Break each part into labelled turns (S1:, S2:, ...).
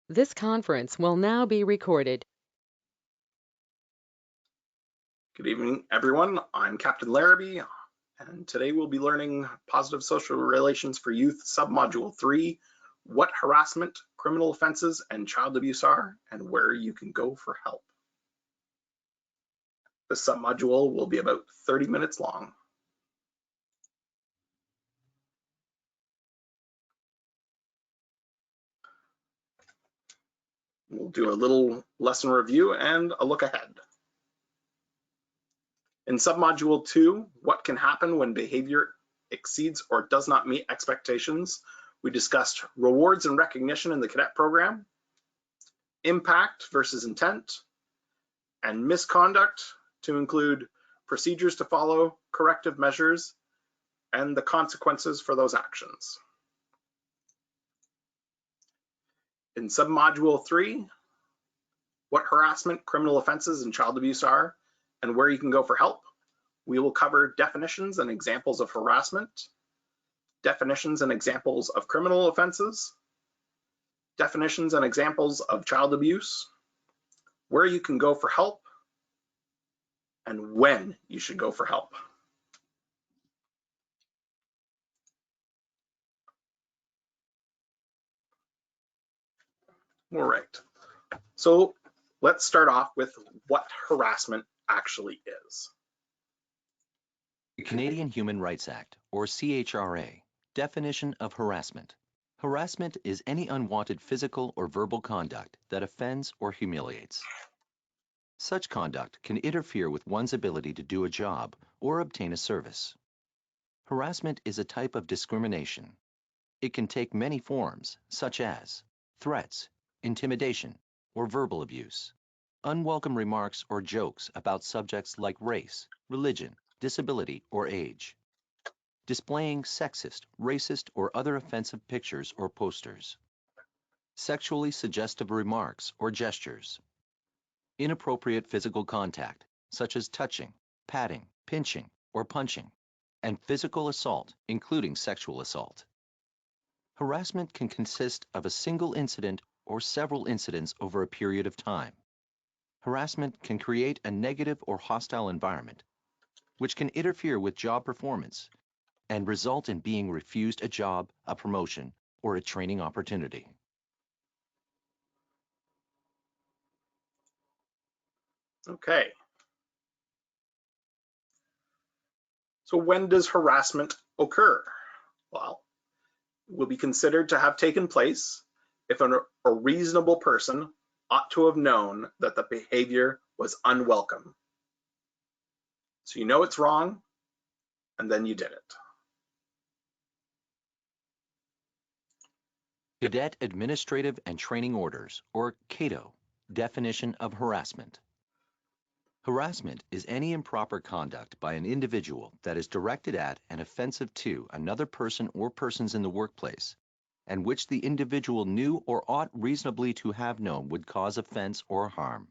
S1: This conference will now be recorded.
S2: Good evening, everyone. I'm Captain Larrabee, and today we'll be learning Positive Social Relations for Youth Submodule 3, what harassment, criminal offenses, and child abuse are, and where you can go for help. The submodule will be about 30 minutes long. We'll do a little lesson review and a look ahead. In submodule 2, what can happen when behavior exceeds or does not meet expectations, we discussed rewards and recognition in the cadet program, impact versus intent, and misconduct, to include procedures to follow, corrective measures, and the consequences for those actions. In submodule 3, what harassment, criminal offenses, and child abuse are, and where you can go for help, we will cover definitions and examples of harassment, definitions and examples of criminal offenses, definitions and examples of child abuse, where you can go for help, and when you should go for help. All right, so let's start off with what harassment actually is.
S3: The Canadian Human Rights Act, or CHRA, definition of harassment. Harassment is any unwanted physical or verbal conduct that offends or humiliates. Such conduct can interfere with one's ability to do a job or obtain a service. Harassment is a type of discrimination. It can take many forms, such as threats, intimidation, or verbal abuse, unwelcome remarks or jokes about subjects like race, religion, disability, or age, displaying sexist, racist, or other offensive pictures or posters, sexually suggestive remarks or gestures, inappropriate physical contact, such as touching, patting, pinching, or punching, and physical assault, including sexual assault. Harassment can consist of a single incident or several incidents over a period of time. Harassment can create a negative or hostile environment, which can interfere with job performance and result in being refused a job, a promotion, or a training opportunity.
S2: Okay. So when does harassment occur? Well, it will be considered to have taken place if a reasonable person ought to have known that the behavior was unwelcome. So you know it's wrong, and then you did it.
S3: Cadet Administrative and Training Orders, or CATO, definition of harassment. Harassment is any improper conduct by an individual that is directed at and offensive to another person or persons in the workplace, and which the individual knew or ought reasonably to have known would cause offense or harm.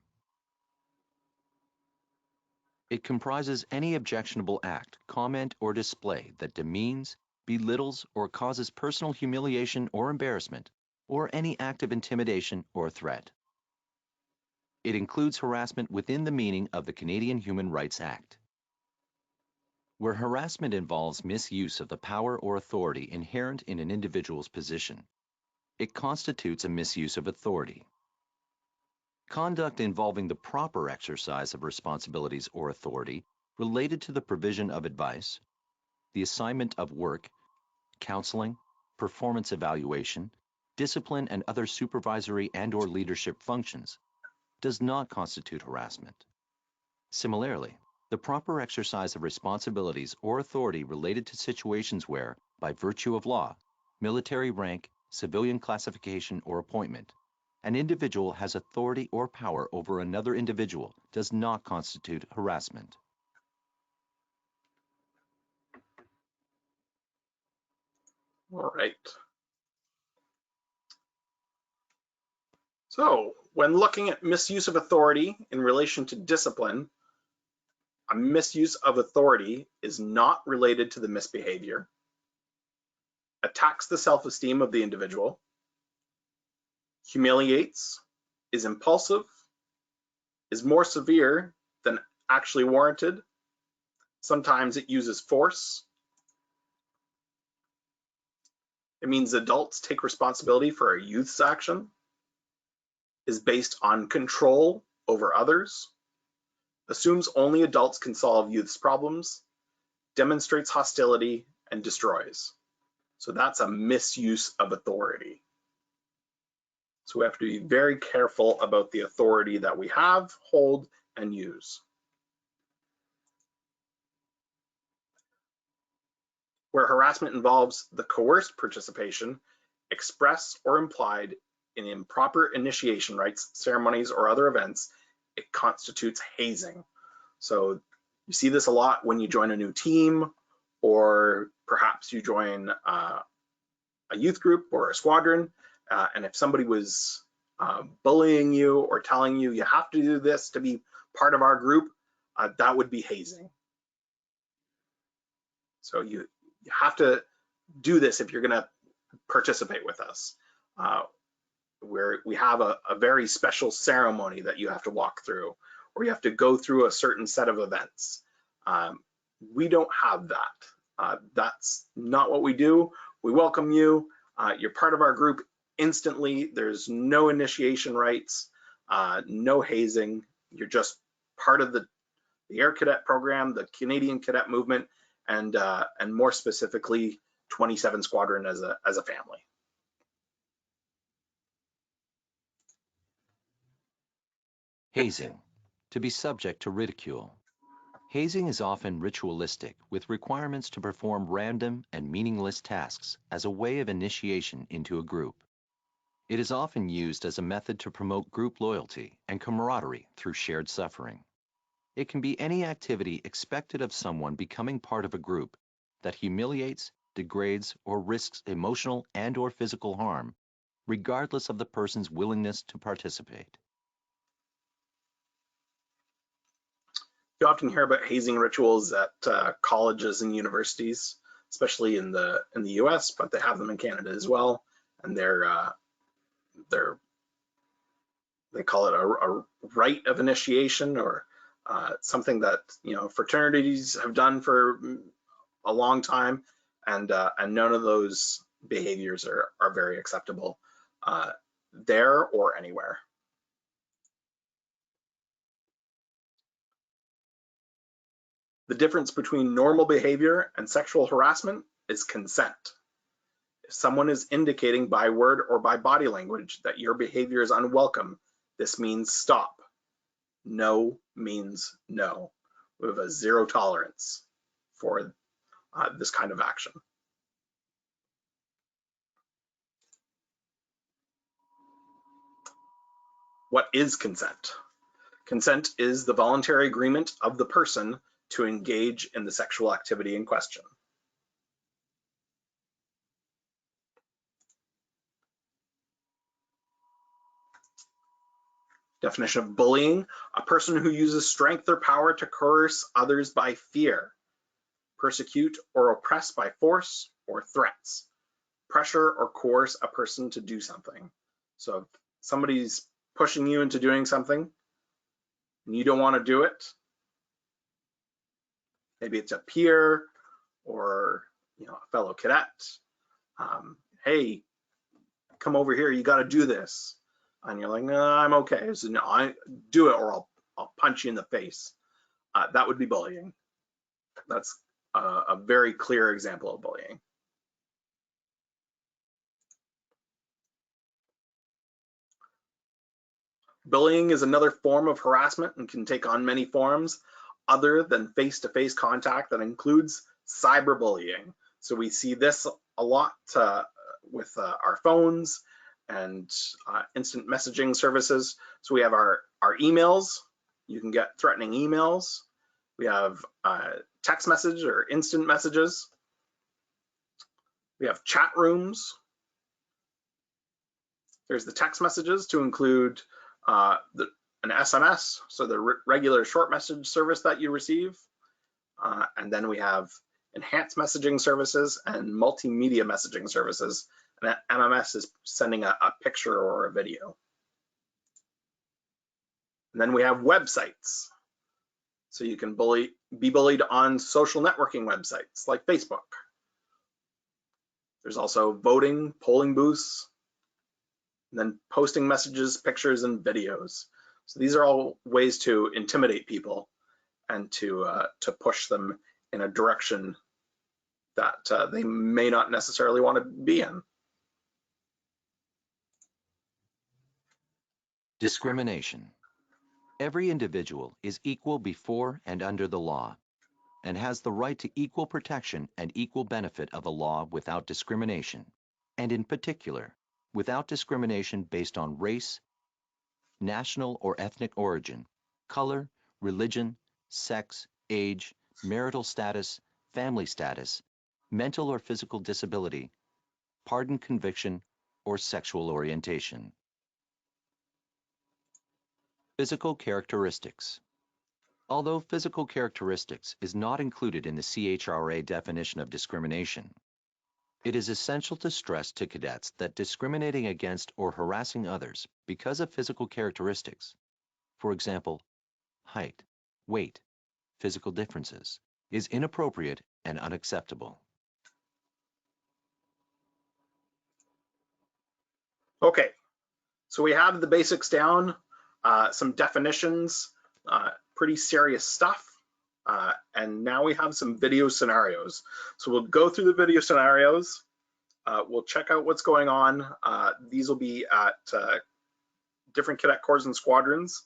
S3: It comprises any objectionable act, comment, or display that demeans, belittles, or causes personal humiliation or embarrassment, or any act of intimidation or threat. It includes harassment within the meaning of the Canadian Human Rights Act. Where harassment involves misuse of the power or authority inherent in an individual's position, it constitutes a misuse of authority. Conduct involving the proper exercise of responsibilities or authority related to the provision of advice, the assignment of work, counseling, performance evaluation, discipline, and other supervisory and/or leadership functions does not constitute harassment. Similarly, the proper exercise of responsibilities or authority related to situations where, by virtue of law, military rank, civilian classification, or appointment, an individual has authority or power over another individual does not constitute harassment.
S2: All right. So when looking at misuse of authority in relation to discipline, a misuse of authority is not related to the misbehavior, attacks the self-esteem of the individual, humiliates, is impulsive, is more severe than actually warranted. Sometimes it uses force. It means adults take responsibility for a youth's action, is based on control over others, assumes only adults can solve youth's problems, demonstrates hostility, and destroys. So that's a misuse of authority. So we have to be very careful about the authority that we have, hold, and use. Where harassment involves the coerced participation, express or implied in improper initiation rites, ceremonies, or other events, it constitutes hazing. So you see this a lot when you join a new team, or perhaps you join a youth group or a squadron, and if somebody was bullying you or telling you you have to do this to be part of our group, that would be hazing. So you have to do this if you're going to participate with us. Where we have a very special ceremony that you have to walk through, or you have to go through a certain set of events. We don't have that. That's not what we do. We welcome you. You're part of our group instantly. There's no initiation rites, no hazing. You're just part of the Air Cadet program, the Canadian Cadet movement, and more specifically, 27 Squadron as a family.
S3: Hazing, to be subject to ridicule. Hazing is often ritualistic, with requirements to perform random and meaningless tasks as a way of initiation into a group. It is often used as a method to promote group loyalty and camaraderie through shared suffering. It can be any activity expected of someone becoming part of a group that humiliates, degrades, or risks emotional and/or physical harm, regardless of the person's willingness to participate.
S2: You often hear about hazing rituals at colleges and universities, especially in the U.S., but they have them in Canada as well, and they call it a rite of initiation, or something that fraternities have done for a long time, and none of those behaviors are very acceptable there or anywhere. The difference between normal behavior and sexual harassment is consent. If someone is indicating by word or by body language that your behavior is unwelcome, this means stop. No means no. We have a zero tolerance for this kind of action. What is consent? Consent is the voluntary agreement of the person to engage in the sexual activity in question. Definition of bullying: a person who uses strength or power to coerce others by fear, persecute or oppress by force or threats, pressure or coerce a person to do something. So if somebody's pushing you into doing something and you don't want to do it, maybe it's a peer or a fellow cadet. Hey, come over here, you got to do this. And you're like, no, I'm okay. So no, I do it, or I'll punch you in the face. That would be bullying. That's a very clear example of bullying. Bullying is another form of harassment and can take on many forms other than face-to-face contact that includes cyberbullying. So we see this a lot with our phones and instant messaging services. So we have our emails. You can get threatening emails. We have text message or instant messages. We have chat rooms. There's the text messages to include an SMS, so the regular short message service that you receive. And then we have enhanced messaging services and multimedia messaging services and MMS is sending a picture or a video. And then we have websites. So you can be bullied on social networking websites like Facebook. There's also voting, polling booths, and then posting messages, pictures, and videos. So these are all ways to intimidate people and to push them in a direction that they may not necessarily want to be in.
S3: Discrimination. Every individual is equal before and under the law, and has the right to equal protection and equal benefit of a law without discrimination, and in particular, without discrimination based on race, national or ethnic origin, color, religion, sex, age, marital status, family status, mental or physical disability, pardon conviction, or sexual orientation. Physical characteristics. Although physical characteristics is not included in the CHRA definition of discrimination, it is essential to stress to cadets that discriminating against or harassing others because of physical characteristics, for example, height, weight, physical differences, is inappropriate and unacceptable.
S2: Okay, so we have the basics down, some definitions, pretty serious stuff. And now we have some video scenarios. So we'll go through the video scenarios. We'll check out what's going on. These will be at different cadet corps and squadrons.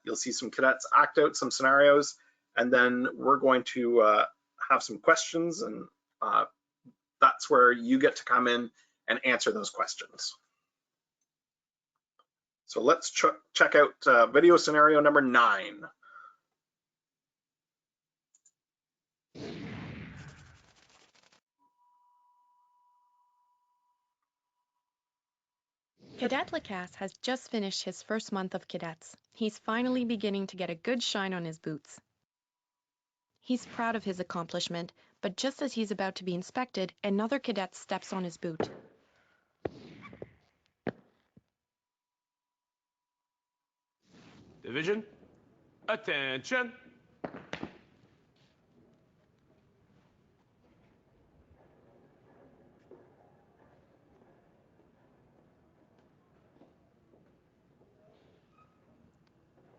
S2: You'll see some cadets act out some scenarios, and then we're going to have some questions, and that's where you get to come in and answer those questions. So let's check out video scenario number 9.
S4: Cadet Lacasse has just finished his first month of cadets. He's finally beginning to get a good shine on his boots. He's proud of his accomplishment, but just as he's about to be inspected, another cadet steps on his boot.
S5: Division, attention.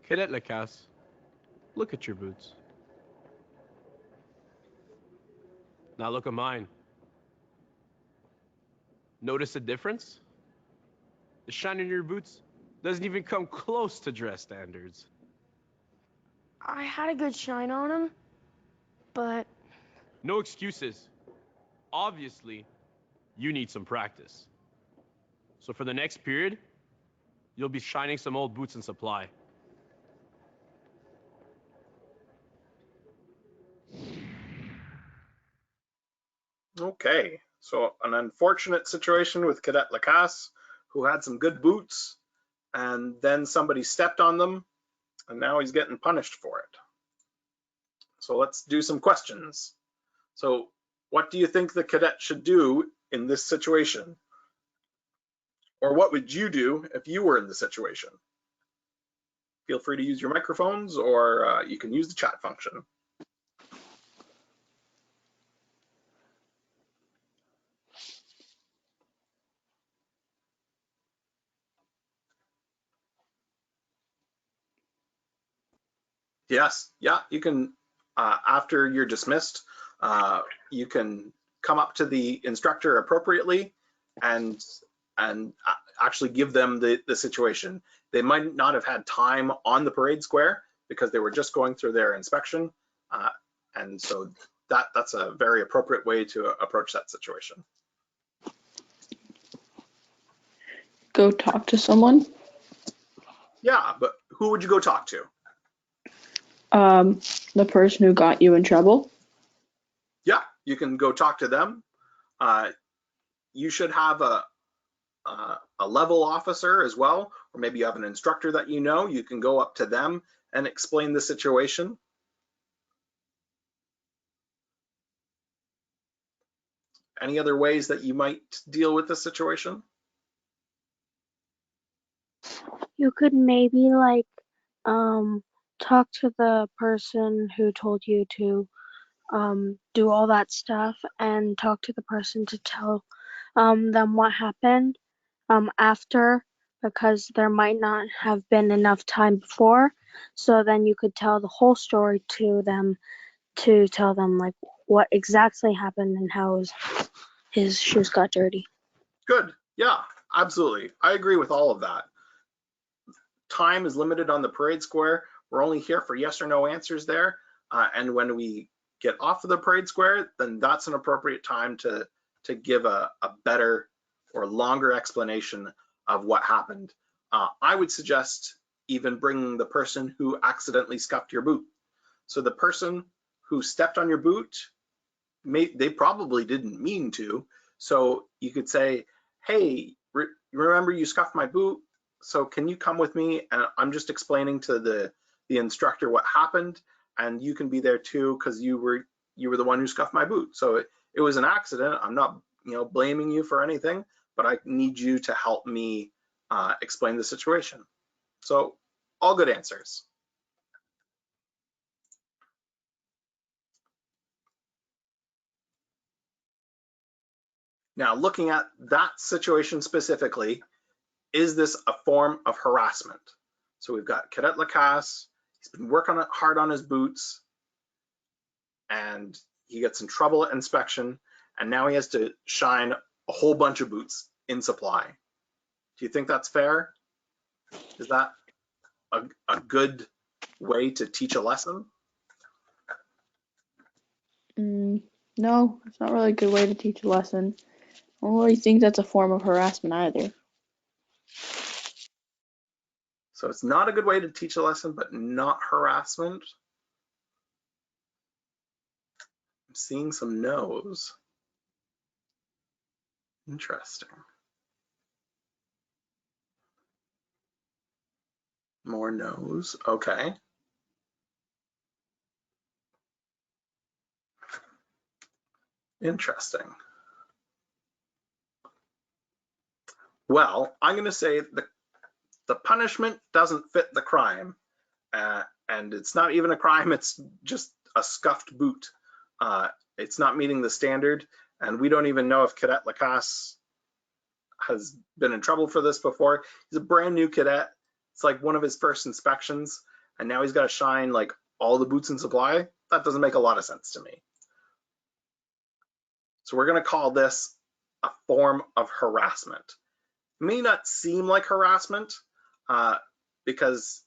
S5: Cadet Lacasse, look at your boots. Now look at mine. Notice the difference? The shine in your boots doesn't even come close to dress standards.
S6: I had a good shine on him, but...
S5: No excuses. Obviously, you need some practice. So for the next period, you'll be shining some old boots in supply.
S2: Okay, so an unfortunate situation with Cadet Lacasse, who had some good boots, and then somebody stepped on them, and now he's getting punished for it. So let's do some questions. So what do you think the cadet should do in this situation? Or what would you do if you were in the situation? Feel free to use your microphones, or you can use the chat function. Yes, yeah, you can, after you're dismissed, you can come up to the instructor appropriately and actually give them the situation. They might not have had time on the parade square because they were just going through their inspection. And so that's a very appropriate way to approach that situation.
S7: Go talk to someone?
S2: Yeah, but who would you go talk to?
S7: The person who got you in trouble?
S2: Yeah, you can go talk to them. You should have a level officer as well, or maybe you have an instructor that you know. You can go up to them and explain the situation. Any other ways that you might deal with this situation?
S6: You could maybe like talk to the person who told you to do all that stuff and talk to the person to tell them what happened after, because there might not have been enough time before. So then you could tell the whole story to them to tell them like what exactly happened and how his shoes got dirty.
S2: Good. Yeah, absolutely. I agree with all of that. Time is limited on the parade square. We're only here for yes or no answers there. And when we get off of the parade square, then that's an appropriate time to give a better or longer explanation of what happened. I would suggest even bringing the person who accidentally scuffed your boot. So the person who stepped on your boot, they probably didn't mean to. So you could say, hey, remember you scuffed my boot? So can you come with me? And I'm just explaining to the instructor what happened, and you can be there too because you were the one who scuffed my boot. So it was an accident. I'm not blaming you for anything, but I need you to help me explain the situation. So all good answers. Now, looking at that situation specifically, is this a form of harassment? So we've got Cadet Lacasse. He's been working hard on his boots, and he gets in trouble at inspection, and now he has to shine a whole bunch of boots in supply. Do you think that's fair? Is that a good way to teach a lesson?
S7: No, it's not really a good way to teach a lesson. I don't really think that's a form of harassment either.
S2: So it's not a good way to teach a lesson, but not harassment. I'm seeing some no's. Interesting. More no's. Okay. Interesting. Well, I'm going to say the punishment doesn't fit the crime, and it's not even a crime. It's just a scuffed boot. It's not meeting the standard, and we don't even know if Cadet Lacasse has been in trouble for this before. He's a brand new cadet. It's like one of his first inspections, and now he's got to shine like all the boots in supply. That doesn't make a lot of sense to me. So we're going to call this a form of harassment. It may not seem like harassment because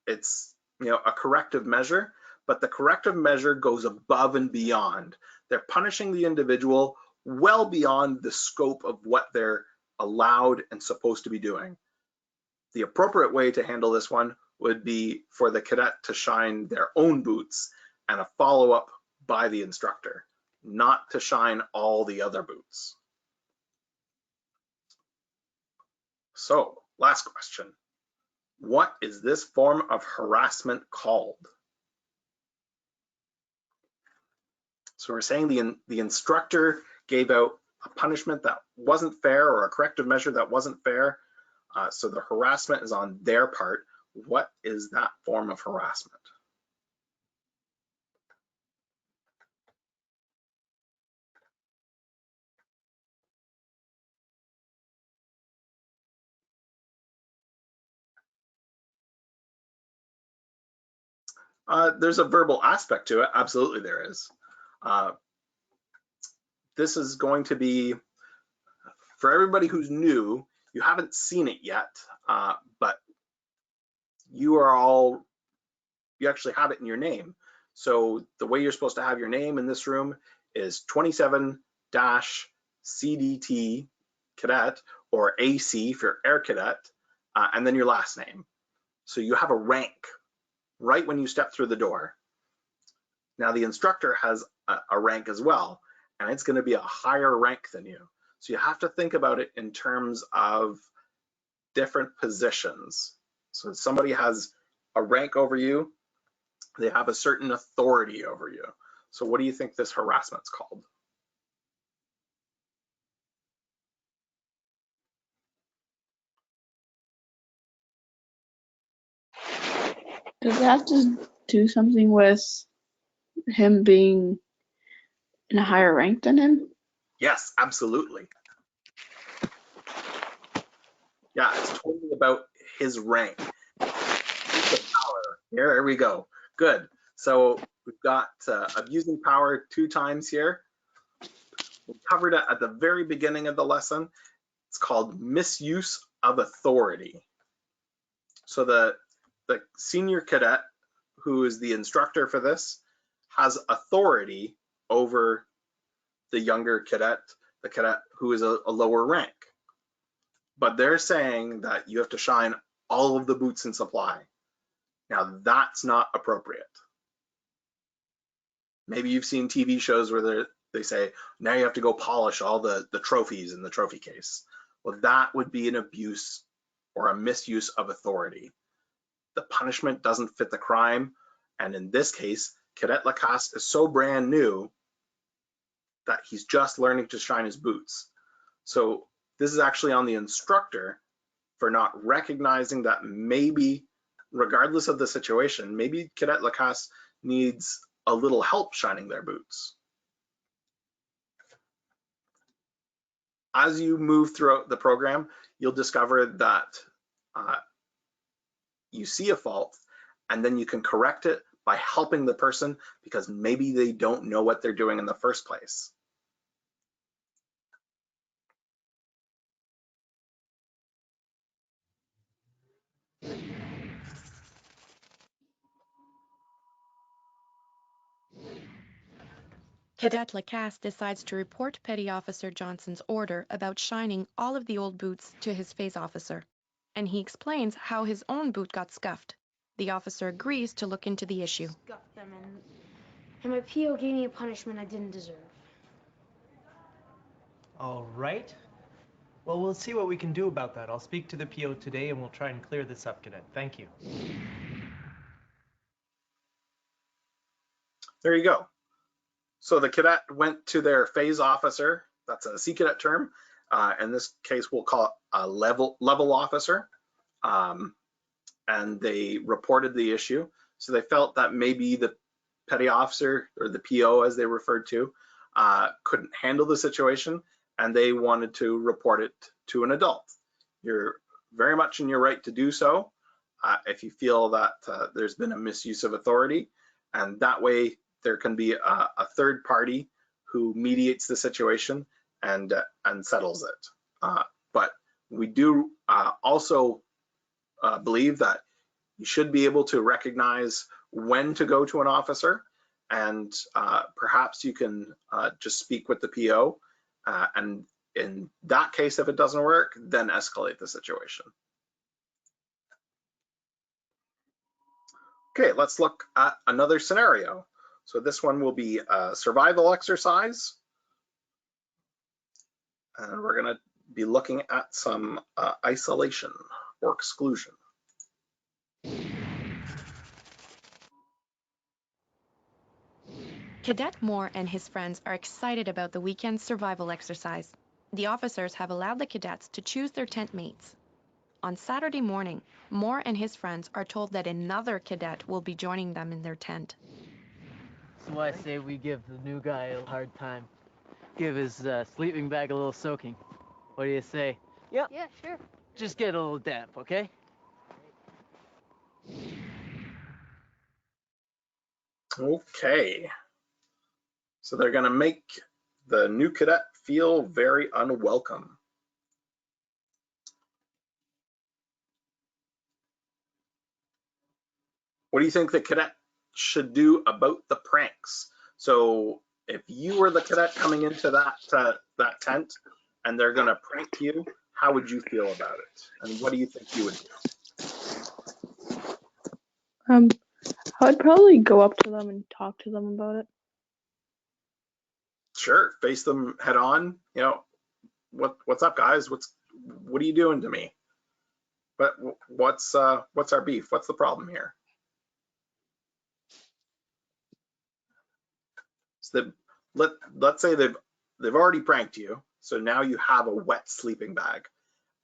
S2: it's a corrective measure, but the corrective measure goes above and beyond. They're punishing the individual well beyond the scope of what they're allowed and supposed to be doing. The appropriate way to handle this one would be for the cadet to shine their own boots and a follow-up by the instructor, not to shine all the other boots. So, last question. What is this form of harassment called? So we're saying the instructor gave out a punishment that wasn't fair or a corrective measure that wasn't fair. So the harassment is on their part. What is that form of harassment? There's a verbal aspect to it. Absolutely there is. This is going to be, for everybody who's new, you haven't seen it yet, but you actually have it in your name. So the way you're supposed to have your name in this room is 27-CDT cadet, or AC if you're air cadet, and then your last name. So you have a rank right when you step through the door. Now the instructor has a rank as well, and it's going to be a higher rank than you. So you have to think about it in terms of different positions. So if somebody has a rank over you, they have a certain authority over you. So what do you think this harassment's called?
S7: Does it have to do something with him being in a higher rank than him?
S2: Yes, absolutely. Yeah, it's totally about his rank. The power. Here we go. Good. So we've got abusing power 2 times here. We covered it at the very beginning of the lesson. It's called misuse of authority. So the senior cadet, who is the instructor for this, has authority over the younger cadet, the cadet who is a lower rank. But they're saying that you have to shine all of the boots in supply. Now that's not appropriate. Maybe you've seen TV shows where they say, now you have to go polish all the trophies in the trophy case. Well, that would be an abuse or a misuse of authority. The punishment doesn't fit the crime. And in this case, Cadet Lacasse is so brand new that he's just learning to shine his boots. So this is actually on the instructor for not recognizing that maybe, regardless of the situation, maybe Cadet Lacasse needs a little help shining their boots. As you move throughout the program, you'll discover that you see a fault, and then you can correct it by helping the person because maybe they don't know what they're doing in the first place.
S4: Cadet Lacasse decides to report Petty Officer Johnson's order about shining all of the old boots to his phase officer, and he explains how his own boot got scuffed. The officer agrees to look into the issue.
S8: Scuffed them, and my PO gave me a punishment I didn't deserve.
S9: All right. Well, we'll see what we can do about that. I'll speak to the PO today and we'll try and clear this up, Cadet. Thank you.
S2: There you go. So the cadet went to their phase officer. That's a Sea Cadet term. In this case, we'll call it a level officer. And they reported the issue. So they felt that maybe the petty officer, or the PO as they referred to, couldn't handle the situation, and they wanted to report it to an adult. You're very much in your right to do so if you feel that there's been a misuse of authority, and that way there can be a third party who mediates the situation and settles it. But we do also believe that you should be able to recognize when to go to an officer, and perhaps you can just speak with the PO, and in that case, if it doesn't work, then escalate the situation. Okay, let's look at another scenario. So this one will be a survival exercise, and we're going to be looking at some isolation or exclusion.
S4: Cadet Moore and his friends are excited about the weekend survival exercise. The officers have allowed the cadets to choose their tent mates. On Saturday morning, Moore and his friends are told that another cadet will be joining them in their tent.
S10: So I say we give the new guy a hard time. Give his sleeping bag a little soaking. What do you say? Yep.
S8: Yeah, sure.
S10: Just get a little damp, okay?
S2: Okay. So they're going to make the new cadet feel very unwelcome. What do you think the cadet should do about the pranks? So if you were the cadet coming into that tent and they're going to prank you, how would you feel about it? And what do you think you would do?
S7: I would probably go up to them and talk to them about it.
S2: Sure, face them head on. You know, what's up, guys? What are you doing to me? But what's our beef? What's the problem here? So let's say they've already pranked you, so now you have a wet sleeping bag,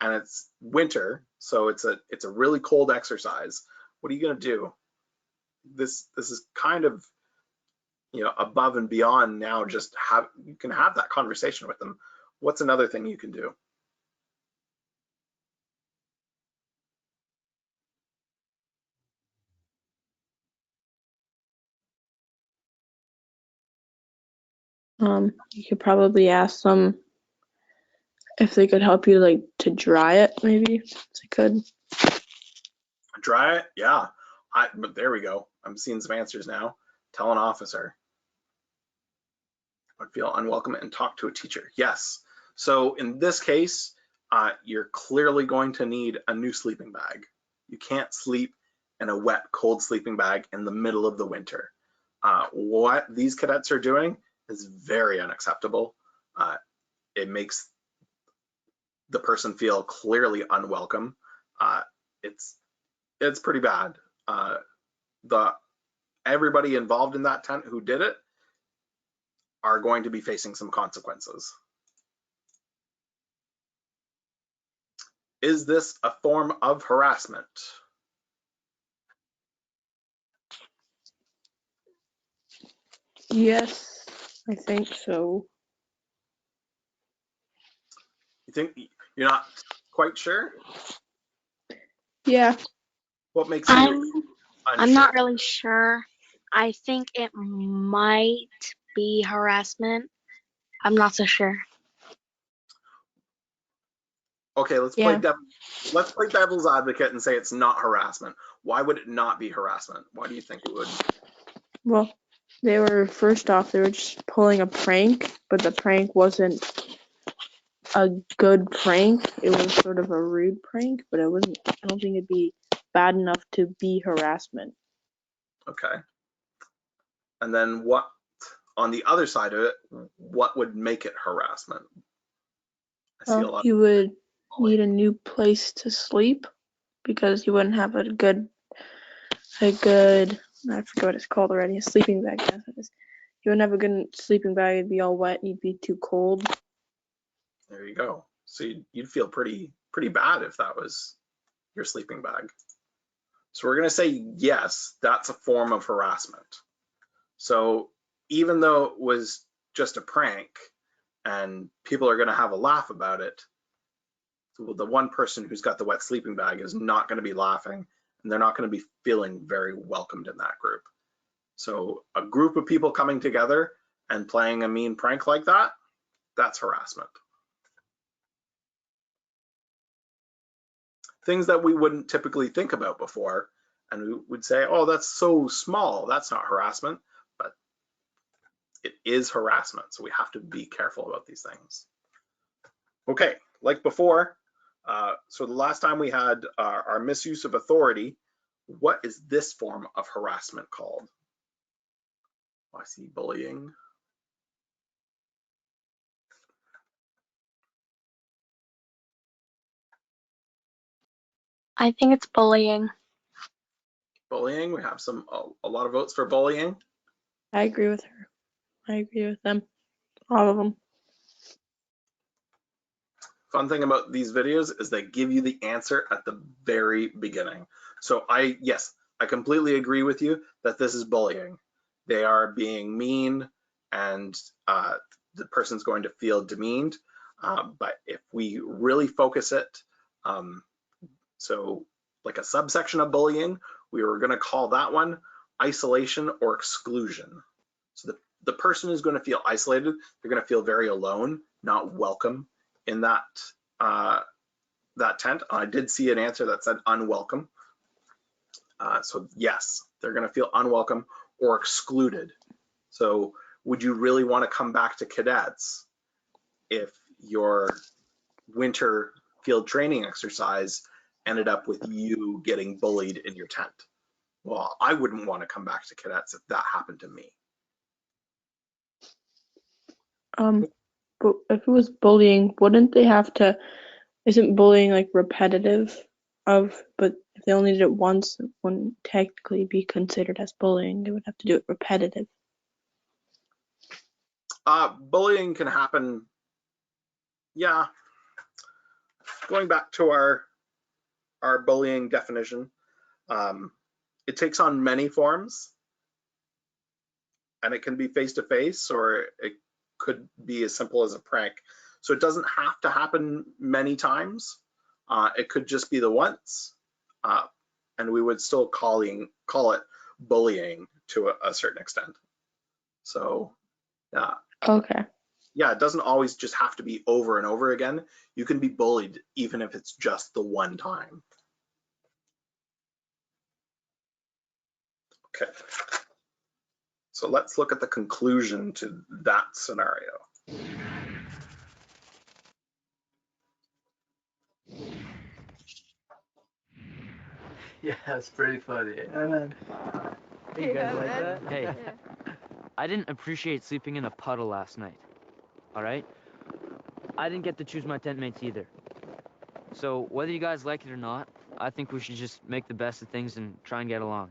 S2: and it's winter, so it's a really cold exercise. What are you gonna do? this is kind of, you know, above and beyond now. Just you can have that conversation with them. What's another thing you can do?
S7: You could probably ask them if they could help you, like, to dry it, maybe, if they could.
S2: Dry it? Yeah. But there we go. I'm seeing some answers now. Tell an officer. Would feel unwelcome and talk to a teacher. Yes. So in this case, you're clearly going to need a new sleeping bag. You can't sleep in a wet, cold sleeping bag in the middle of the winter. What these cadets are doing is very unacceptable. It makes the person feel clearly unwelcome. It's pretty bad. Everybody involved in that tent who did it are going to be facing some consequences. Is this a form of harassment?
S7: Yes, I think so.
S2: You think you're not quite sure?
S7: Yeah.
S2: What makes you unsure?
S6: I'm not really sure. I think it might be harassment. I'm not so sure.
S2: Okay, let's play devil's advocate and say it's not harassment. Why would it not be harassment? Why do you think it would?
S7: Well, they were just pulling a prank, but the prank wasn't a good prank. It was sort of a rude prank, but it wasn't. I don't think it'd be bad enough to be harassment.
S2: Okay. And then what, on the other side of it, what would make it harassment? I see a lot.
S7: You would need a new place to sleep because you wouldn't have a good, I forget what it's called already, a sleeping bag. That's what it is. You wouldn't have a good sleeping bag. It'd be all wet. You'd be too cold.
S2: There you go. So you'd feel pretty bad if that was your sleeping bag. So we're going to say yes, that's a form of harassment. So even though it was just a prank and people are going to have a laugh about it, the one person who's got the wet sleeping bag is not going to be laughing, and they're not going to be feeling very welcomed in that group. So a group of people coming together and playing a mean prank like that, that's harassment. Things that we wouldn't typically think about before, and we would say, oh, that's so small, that's not harassment, but it is harassment, so we have to be careful about these things. Okay, like before, so the last time we had our misuse of authority, what is this form of harassment called? I see bullying.
S6: I think it's bullying.
S2: Bullying, we have a lot of votes for bullying.
S7: I agree with her. I agree with them. All of them.
S2: Fun thing about these videos is they give you the answer at the very beginning. So yes, I completely agree with you that this is bullying. They are being mean and the person's going to feel demeaned. But if we really focus it, so like a subsection of bullying, we were going to call that one isolation or exclusion. So the person is going to feel isolated. They're going to feel very alone, not welcome in that tent. I did see an answer that said unwelcome. So yes, they're going to feel unwelcome or excluded. So would you really want to come back to cadets if your winter field training exercise ended up with you getting bullied in your tent? Well, I wouldn't want to come back to cadets if that happened to me.
S7: But if it was bullying, wouldn't they have to? Isn't bullying like repetitive? But if they only did it once, it wouldn't technically be considered as bullying. They would have to do it repetitive.
S2: Bullying can happen. Yeah. Going back to our bullying definition, it takes on many forms, and it can be face-to-face, or it could be as simple as a prank. So it doesn't have to happen many times. It could just be the once, and we would still call it bullying to a certain extent. So
S7: Okay.
S2: yeah, it doesn't always just have to be over and over again. You can be bullied even if it's just the one time. Okay. So let's look at the conclusion to that scenario.
S10: Yeah, that's pretty funny. Hey, you guys like that?
S11: Hey, I didn't appreciate sleeping in a puddle last night. All right? I didn't get to choose my tent mates either. So whether you guys like it or not, I think we should just make the best of things and try and get along.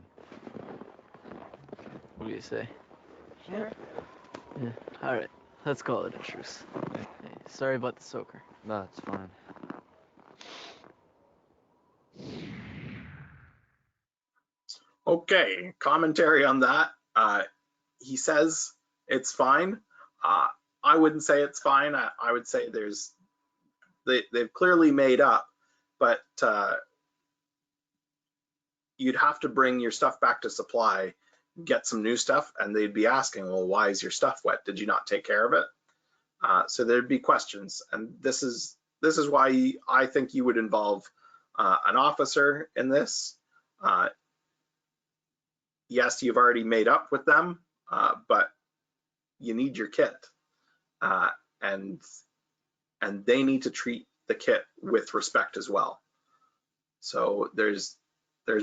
S10: What do you say?
S8: Sure.
S10: Yeah. All right. Let's call it a truce. Hey, sorry about the soaker.
S11: That's fine.
S2: Okay, commentary on that. He says it's fine. I wouldn't say it's fine. I would say they've clearly made up, but you'd have to bring your stuff back to supply, get some new stuff, and they'd be asking, well, why is your stuff wet? Did you not take care of it? So there'd be questions, and this is why I think you would involve an officer in this. Yes, you've already made up with them, but you need your kit, and they need to treat the kit with respect as well. So there's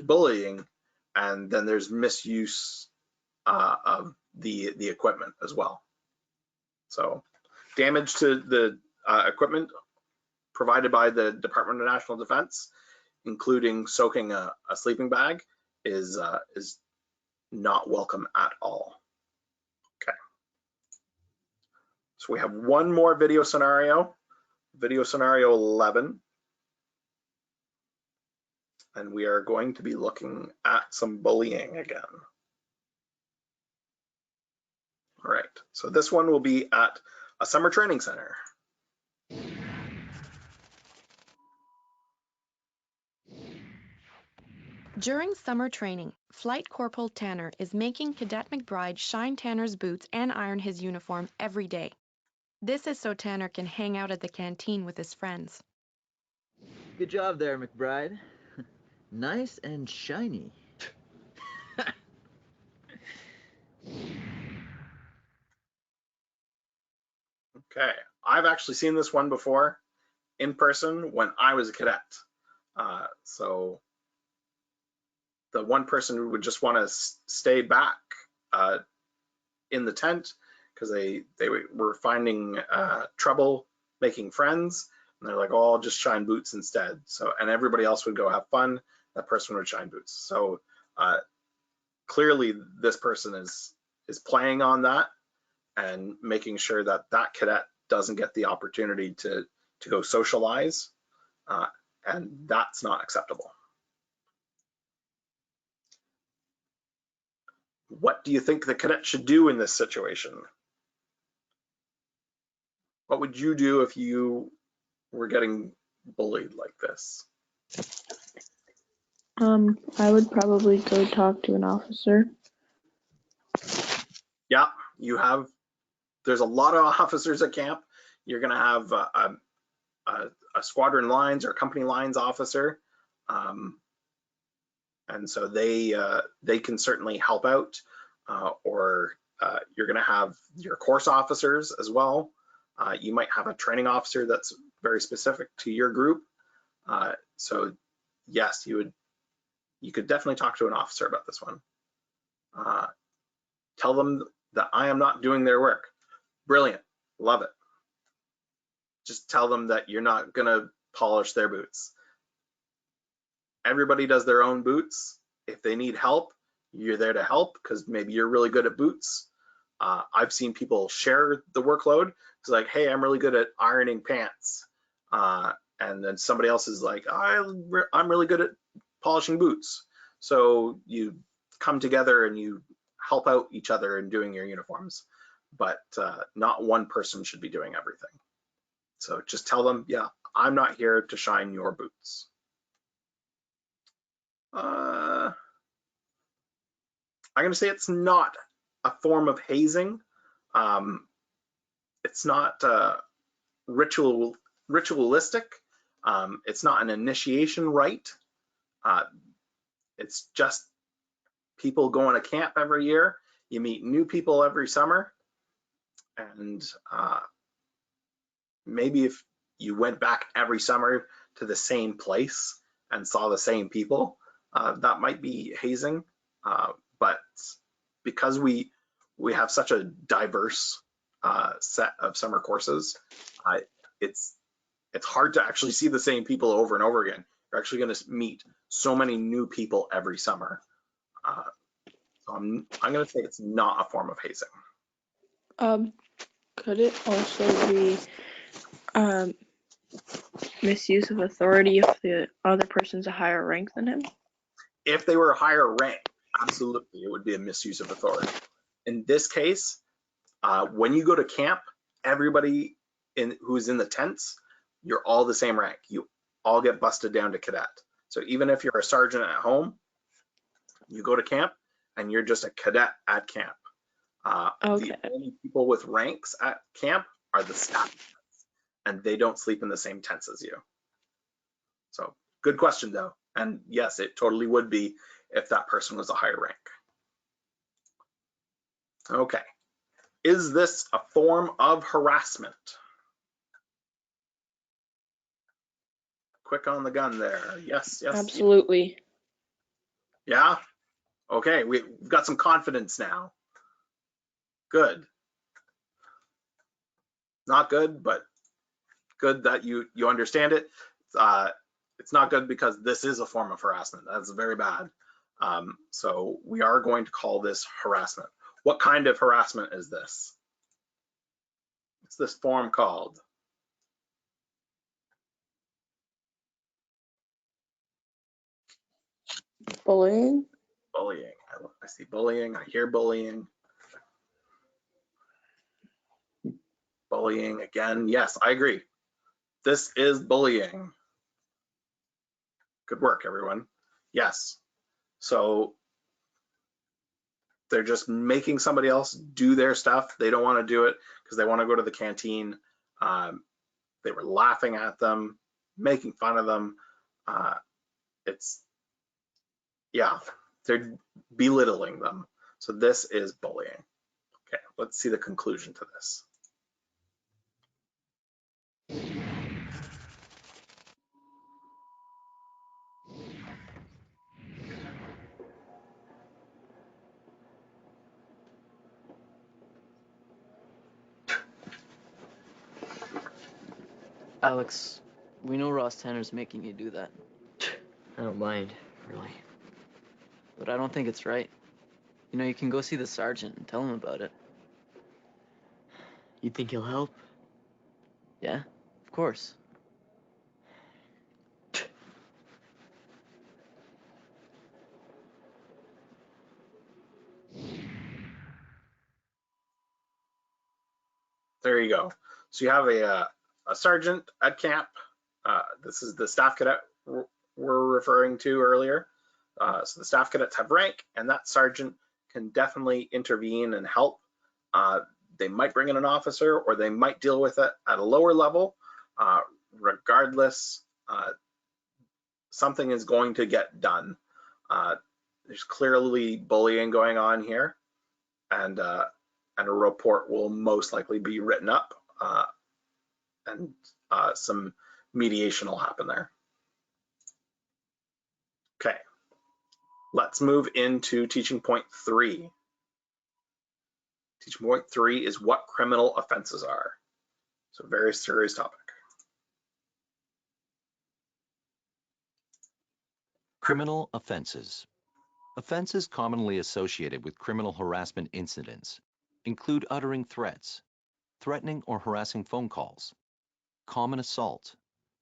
S2: bullying, and then there's misuse of the equipment as well. So damage to the equipment provided by the Department of National Defense, including soaking a sleeping bag, is not welcome at all. Okay. So we have one more video scenario 11. And we are going to be looking at some bullying again. All right, so this one will be at a summer training center.
S4: During summer training, Flight Corporal Tanner is making Cadet McBride shine Tanner's boots and iron his uniform every day. This is so Tanner can hang out at the canteen with his friends.
S10: Good job there, McBride. Nice and shiny.
S2: Okay, I've actually seen this one before in person when I was a cadet. So the one person would just want to stay back in the tent because they were finding trouble making friends, and they're like, oh, I'll just shine boots instead. So, and everybody else would go have fun. That person would shine boots. So clearly this person is playing on that and making sure that that cadet doesn't get the opportunity to go socialize, and that's not acceptable. What do you think the cadet should do in this situation? What would you do if you were getting bullied like this?
S7: I would probably go talk to an officer.
S2: Yeah, there's a lot of officers at camp. You're gonna have a squadron lines or company lines officer, and so they can certainly help out, or you're gonna have your course officers as well. You might have a training officer that's very specific to your group. So yes, you could definitely talk to an officer about this one. Tell them that I am not doing their work. Brilliant, love it. Just tell them that you're not gonna polish their boots. Everybody does their own boots. If they need help, you're there to help because maybe you're really good at boots. I've seen people share the workload. It's like, hey, I'm really good at ironing pants. And then somebody else is like, I'm really good at polishing boots. So you come together and you help out each other in doing your uniforms, but not one person should be doing everything. So just tell them, yeah, I'm not here to shine your boots. I'm going to say it's not a form of hazing. It's not ritualistic. It's not an initiation rite. It's just people going to camp every year. You meet new people every summer. And maybe if you went back every summer to the same place and saw the same people, that might be hazing. But because we have such a diverse set of summer courses, it's hard to actually see the same people over and over again. You're actually going to meet so many new people every summer. So I'm going to say it's not a form of hazing.
S7: Could it also be misuse of authority if the other person's a higher rank than him?
S2: If they were a higher rank, absolutely, it would be a misuse of authority. In this case, when you go to camp, everybody who's in the tents, you're all the same rank. You all get busted down to cadet. So even if you're a sergeant at home, you go to camp and you're just a cadet at camp.
S7: Okay.
S2: The only people with ranks at camp are the staff, and they don't sleep in the same tents as you. So good question though. And yes, it totally would be if that person was a higher rank. Okay. Is this a form of harassment? Quick on the gun there. Yes, yes.
S7: Absolutely.
S2: Yeah? Okay, we've got some confidence now. Good. Not good, but good that you understand it. It's not good because this is a form of harassment. That's very bad. So we are going to call this harassment. What kind of harassment is this? What's this form called?
S7: Bullying?
S2: Bullying. I see bullying. I hear bullying. Bullying again. Yes, I agree. This is bullying. Good work, everyone. Yes. So they're just making somebody else do their stuff. They don't want to do it because they want to go to the canteen. They were laughing at them, making fun of them. Yeah, they're belittling them. So this is bullying. Okay, let's see the conclusion to this.
S10: Alex, we know Ross Tanner's making you do that.
S11: I don't mind, really.
S10: But I don't think it's right. You know, you can go see the sergeant and tell him about it.
S11: You think he'll help?
S10: Yeah, of course.
S2: There you go. So you have a sergeant at camp. This is the staff cadet we're referring to earlier. So the staff cadets have rank, and that sergeant can definitely intervene and help. They might bring in an officer, or they might deal with it at a lower level. Regardless, something is going to get done. There's clearly bullying going on here, and a report will most likely be written up, and some mediation will happen there. Okay, let's move into teaching point 3. Teaching point 3 is what criminal offenses are. So very serious topic.
S3: Criminal offenses. Offenses commonly associated with criminal harassment incidents include uttering threats, threatening or harassing phone calls, common assault,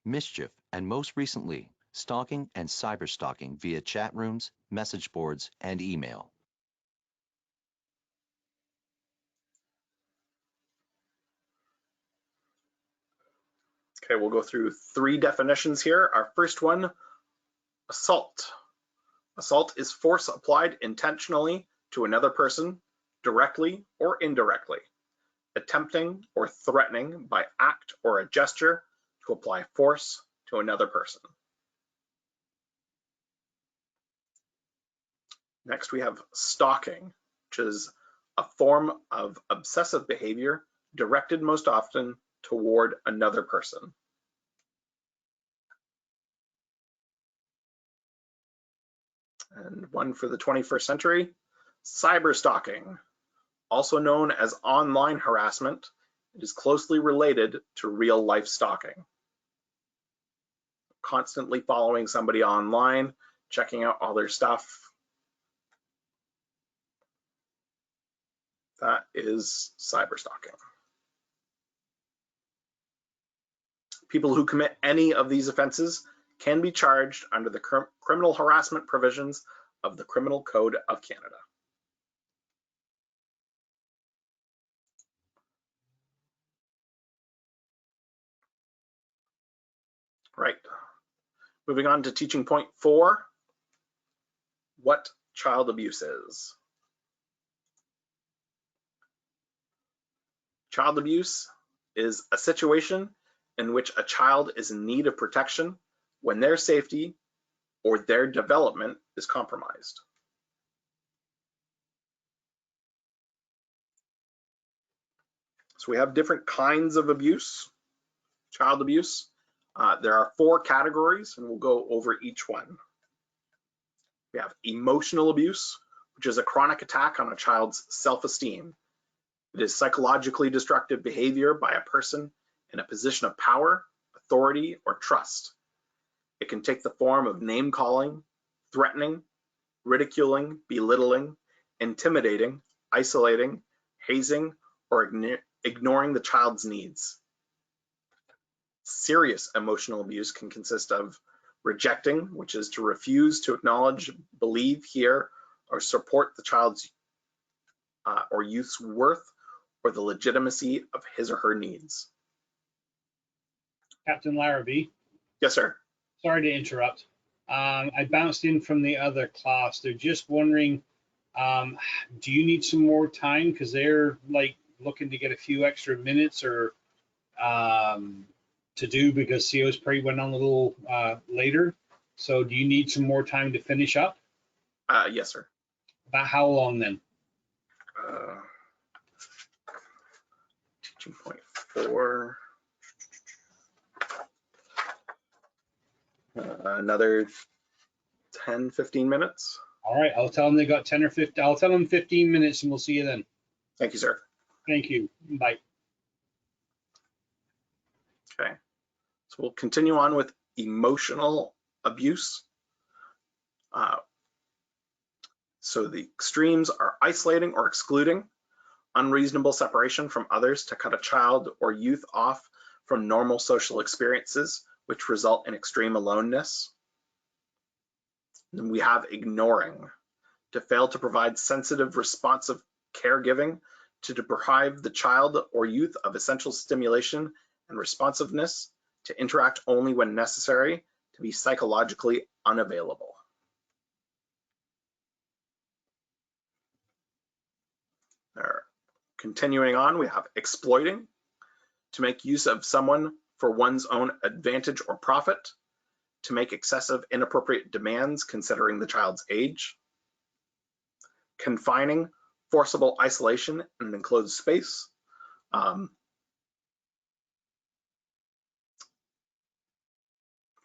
S3: mischief, and most recently, stalking and cyberstalking via chat rooms, message boards, and email.
S2: Okay, we'll go through 3 definitions here. Our first one, assault. Assault is force applied intentionally to another person, directly or indirectly, attempting or threatening by act or a gesture to apply force to another person. Next, we have stalking, which is a form of obsessive behavior directed most often toward another person. And one for the 21st century, cyberstalking, also known as online harassment. It is closely related to real life stalking. Constantly following somebody online, checking out all their stuff. That is cyberstalking. People who commit any of these offenses can be charged under the criminal harassment provisions of the Criminal Code of Canada. Right. Moving on to teaching point 4, what child abuse is. Child abuse is a situation in which a child is in need of protection when their safety or their development is compromised. So we have different kinds of abuse, child abuse. There are 4 categories, and we'll go over each one. We have emotional abuse, which is a chronic attack on a child's self-esteem. It is psychologically destructive behavior by a person in a position of power, authority, or trust. It can take the form of name-calling, threatening, ridiculing, belittling, intimidating, isolating, hazing, or ignoring the child's needs. Serious emotional abuse can consist of rejecting, which is to refuse to acknowledge, believe, hear, or support the child's or youth's worth or the legitimacy of his or her needs.
S12: Captain Larrabee.
S2: Yes, sir.
S12: Sorry to interrupt. I bounced in from the other class. They're just wondering, do you need some more time? Because they're like looking to get a few extra minutes or to do, because CO's probably went on a little later. So do you need some more time to finish up?
S2: Yes, sir.
S12: About how long then?
S2: Teaching point 4. Another 10, 15 minutes.
S12: All right, I'll tell them they got 10 or 15. I'll tell them 15 minutes and we'll see you then.
S2: Thank you, sir.
S12: Thank you. Bye.
S2: Okay, so we'll continue on with emotional abuse. So the extremes are isolating or excluding, unreasonable separation from others to cut a child or youth off from normal social experiences, which result in extreme aloneness. And we have ignoring, to fail to provide sensitive, responsive caregiving, to deprive the child or youth of essential stimulation and responsiveness, to interact only when necessary, to be psychologically unavailable. Continuing on, we have exploiting, to make use of someone for one's own advantage or profit, to make excessive, inappropriate demands considering the child's age. Confining, forcible isolation in an enclosed space.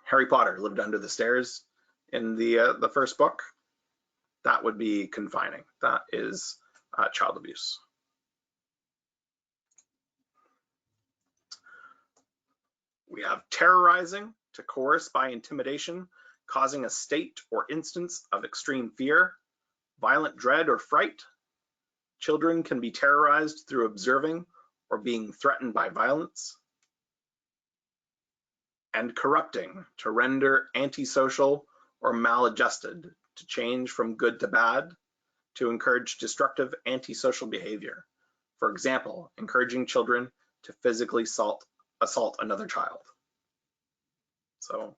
S2: Harry Potter lived under the stairs in the first book. That would be confining. That is child abuse. We have terrorizing, to coerce by intimidation, causing a state or instance of extreme fear, violent dread or fright. Children can be terrorized through observing or being threatened by violence. and corrupting, to render antisocial or maladjusted, to change from good to bad, to encourage destructive antisocial behavior. For example, encouraging children to physically assault another child. So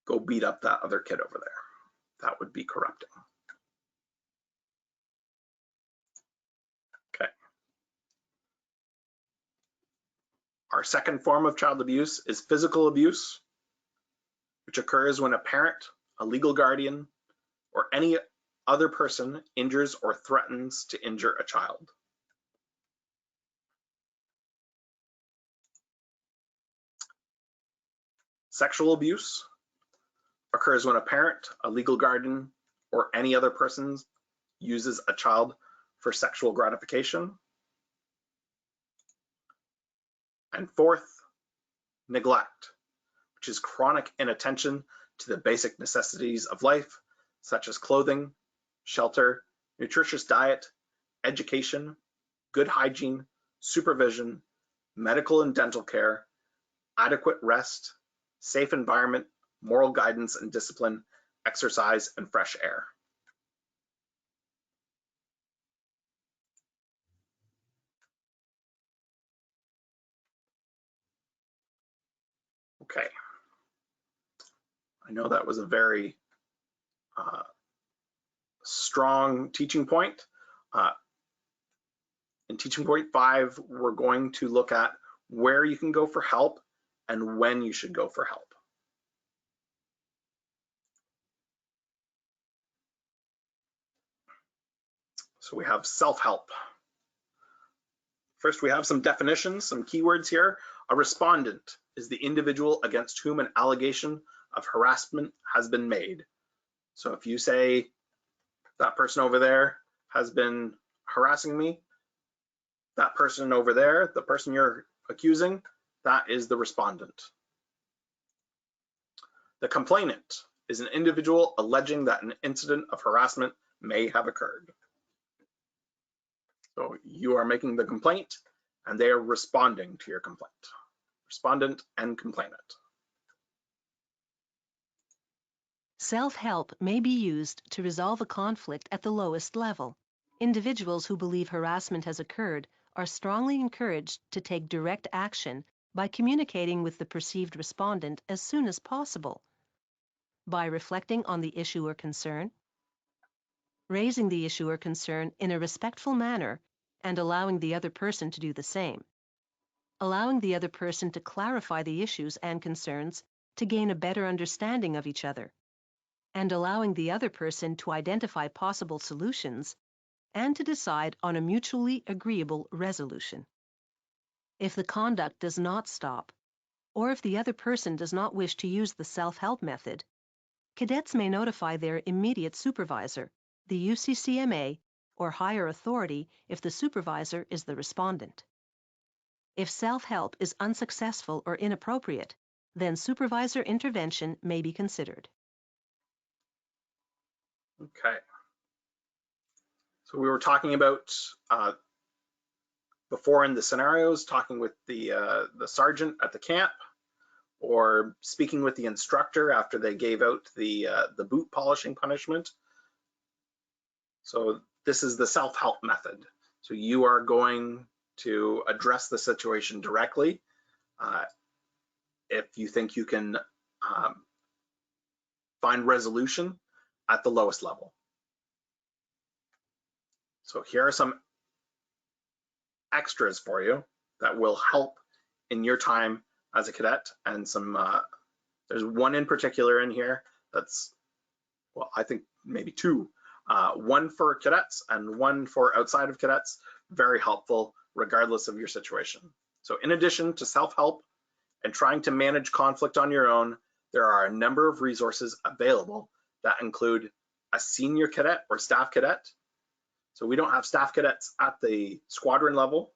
S2: go beat up that other kid over there. That would be corrupting. Okay. Our second form of child abuse is physical abuse, which occurs when a parent, a legal guardian, or any other person injures or threatens to injure a child. Sexual abuse occurs when a parent, a legal guardian, or any other person uses a child for sexual gratification. And fourth, neglect, which is chronic inattention to the basic necessities of life, such as clothing, shelter, nutritious diet, education, good hygiene, supervision, medical and dental care, adequate rest, safe environment, moral guidance and discipline, exercise, and fresh air. Okay. I know that was a very strong teaching point. In teaching point 5, we're going to look at where you can go for help and when you should go for help. So we have self-help. First, we have some definitions, some keywords here. A respondent is the individual against whom an allegation of harassment has been made. So if you say that person over there has been harassing me, that person over there, the person you're accusing, that is the respondent. The complainant is an individual alleging that an incident of harassment may have occurred. So you are making the complaint and they are responding to your complaint. Respondent and complainant.
S13: Self-help may be used to resolve a conflict at the lowest level. Individuals who believe harassment has occurred are strongly encouraged to take direct action by communicating with the perceived respondent as soon as possible, by reflecting on the issue or concern, raising the issue or concern in a respectful manner, and allowing the other person to do the same, allowing the other person to clarify the issues and concerns to gain a better understanding of each other, and allowing the other person to identify possible solutions and to decide on a mutually agreeable resolution. If the conduct does not stop, or if the other person does not wish to use the self-help method, cadets may notify their immediate supervisor, the UCCMA, or higher authority if the supervisor is the respondent. If self-help is unsuccessful or inappropriate, then supervisor intervention may be considered.
S2: Okay. So we were talking about before in the scenarios, talking with the sergeant at the camp, or speaking with the instructor after they gave out the boot polishing punishment. So this is the self-help method. So you are going to address the situation directly if you think you can find resolution at the lowest level. So here are some extras for you that will help in your time as a cadet, and some there's one in particular in here that's, well, I think maybe two, one for cadets and one for outside of cadets, very helpful regardless of your situation. So in addition to self-help and trying to manage conflict on your own, there are a number of resources available that include a senior cadet or staff cadet. So we don't have staff cadets at the squadron level,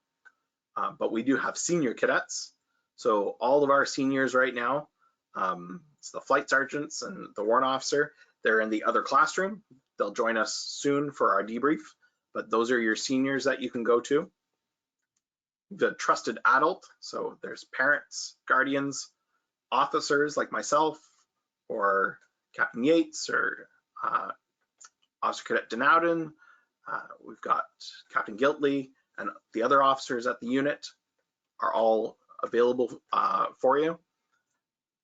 S2: but we do have senior cadets. So all of our seniors right now, it's the flight sergeants and the warrant officer, they're in the other classroom. They'll join us soon for our debrief, but those are your seniors that you can go to. The trusted adult, so there's parents, guardians, officers like myself or Captain Yates or Officer Cadet Denowden. We've got Captain Giltley, and the other officers at the unit are all available for you.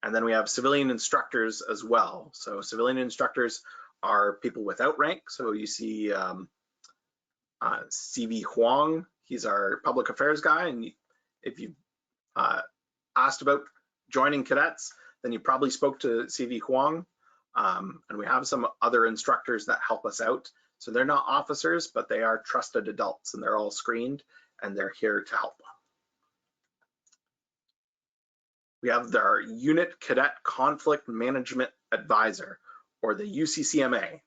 S2: And then we have civilian instructors as well. So civilian instructors are people without rank. So you see CV Huang, he's our public affairs guy. And if you asked about joining cadets, then you probably spoke to CV Huang. And we have some other instructors that help us out. So they're not officers, but they are trusted adults, and they're all screened, and they're here to help. We have our Unit Cadet Conflict Management Advisor, or the UCCMA.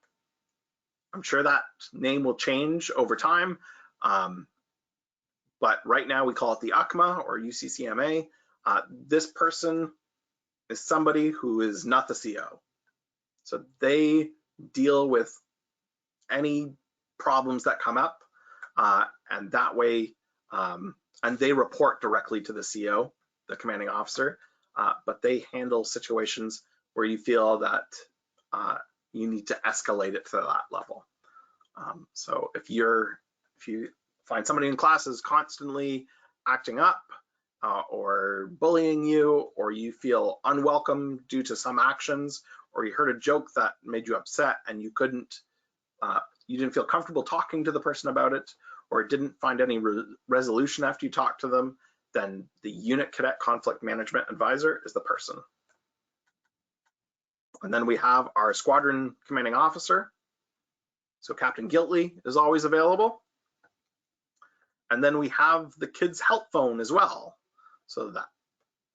S2: I'm sure that name will change over time, but right now we call it the UCMA or UCCMA. This person is somebody who is not the CO. So they deal with any problems that come up, and that way, and they report directly to the CO, the commanding officer, but they handle situations where you feel that you need to escalate it to that level. So if you find somebody in classes constantly acting up or bullying you, or you feel unwelcome due to some actions, or you heard a joke that made you upset and you didn't feel comfortable talking to the person about it, or didn't find any resolution after you talked to them, then the Unit Cadet Conflict Management Advisor is the person. And then we have our Squadron Commanding Officer. So Captain Giltley is always available. And then we have the Kids Help Phone as well. So that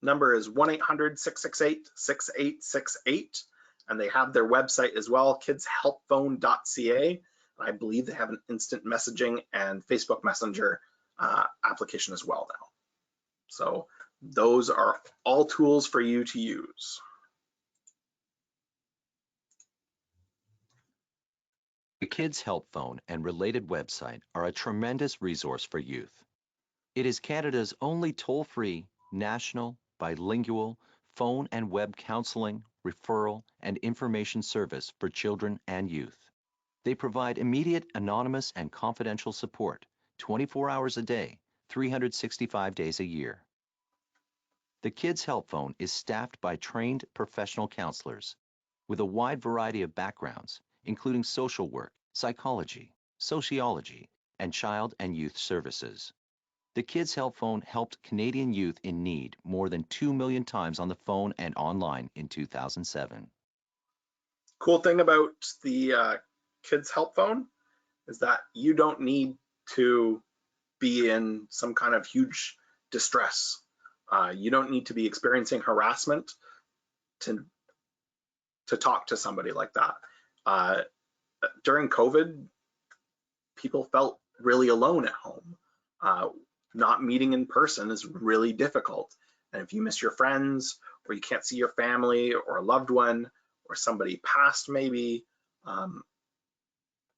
S2: number is 1-800-668-6868. And they have their website as well, kidshelpphone.ca. I believe they have an instant messaging and Facebook Messenger application as well now. So those are all tools for you to use.
S3: The Kids Help Phone and related website are a tremendous resource for youth. It is Canada's only toll-free, national, bilingual, phone and web counseling, referral, and information service for children and youth. They provide immediate, anonymous, and confidential support 24 hours a day, 365 days a year. The Kids Help Phone is staffed by trained professional counselors with a wide variety of backgrounds, including social work, psychology, sociology, and child and youth services. The Kids Help Phone helped Canadian youth in need more than 2 million times on the phone and online in 2007.
S2: Cool thing about the Kids Help Phone is that you don't need to be in some kind of huge distress. You don't need to be experiencing harassment to talk to somebody like that. During COVID, people felt really alone at home. Not meeting in person is really difficult. And if you miss your friends, or you can't see your family or a loved one, or somebody passed maybe,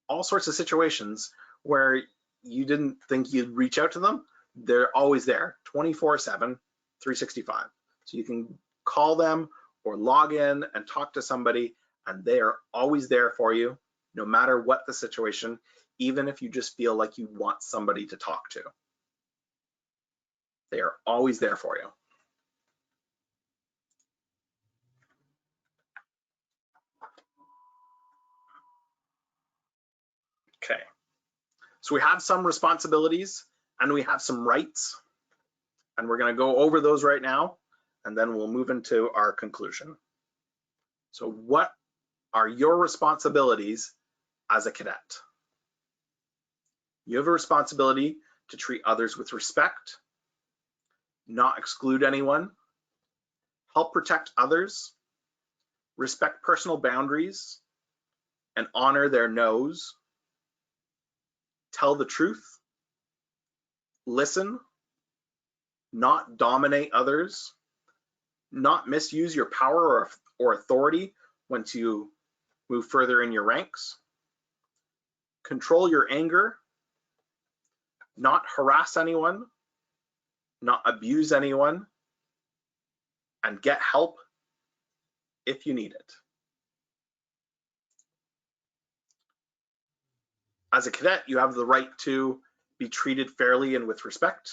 S2: all sorts of situations where you didn't think you'd reach out to them, they're always there, 24/7, 365. So you can call them or log in and talk to somebody, and they are always there for you, no matter what the situation, even if you just feel like you want somebody to talk to. They are always there for you. Okay, so we have some responsibilities and we have some rights, and we're going to go over those right now, and then we'll move into our conclusion. So what are your responsibilities as a cadet? You have a responsibility to treat others with respect, not exclude anyone, help protect others, respect personal boundaries, and honor their no's, tell the truth, listen, not dominate others, not misuse your power or authority once you move further in your ranks, control your anger, not harass anyone, not abuse anyone, and get help if you need it. As a cadet, you have the right to be treated fairly and with respect,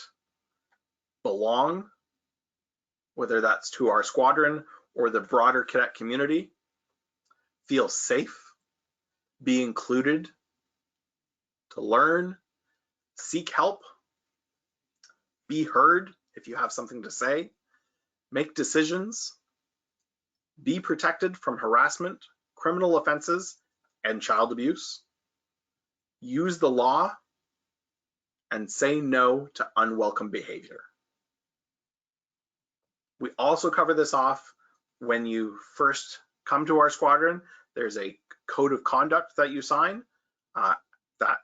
S2: belong, whether that's to our squadron or the broader cadet community, feel safe, be included, to learn, seek help, be heard if you have something to say, make decisions, be protected from harassment, criminal offenses, and child abuse, use the law, and say no to unwelcome behavior. We also cover this off when you first come to our squadron. There's a code of conduct that you sign that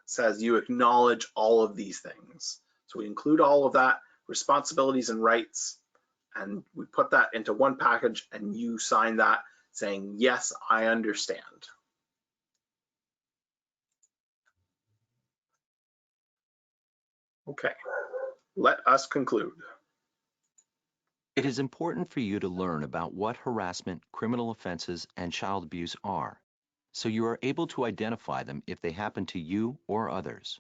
S2: says you acknowledge all of these things. So we include all of that, responsibilities and rights, and we put that into one package and you sign that saying, yes, I understand. Okay, let us conclude.
S3: It is important for you to learn about what harassment, criminal offenses, and child abuse are, so you are able to identify them if they happen to you or others.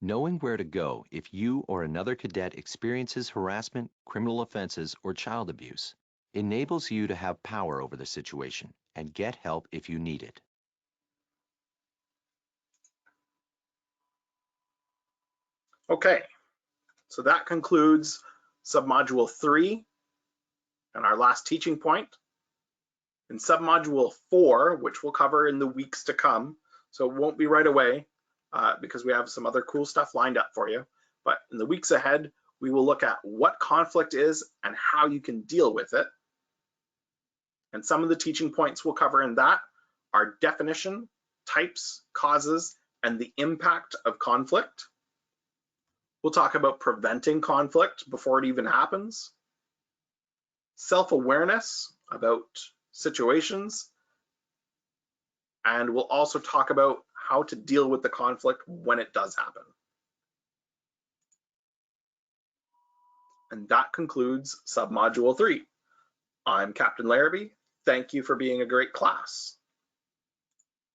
S3: Knowing where to go if you or another cadet experiences harassment, criminal offenses, or child abuse enables you to have power over the situation and get help if you need it.
S2: Okay, so that concludes submodule 3 and our last teaching point. In submodule 4, which we'll cover in the weeks to come, so it won't be right away because we have some other cool stuff lined up for you, but in the weeks ahead, we will look at what conflict is and how you can deal with it. And some of the teaching points we'll cover in that are definition, types, causes, and the impact of conflict. We'll talk about preventing conflict before it even happens, self-awareness about situations, and we'll also talk about how to deal with the conflict when it does happen. And that concludes submodule 3. I'm Captain Larrabee. Thank you for being a great class.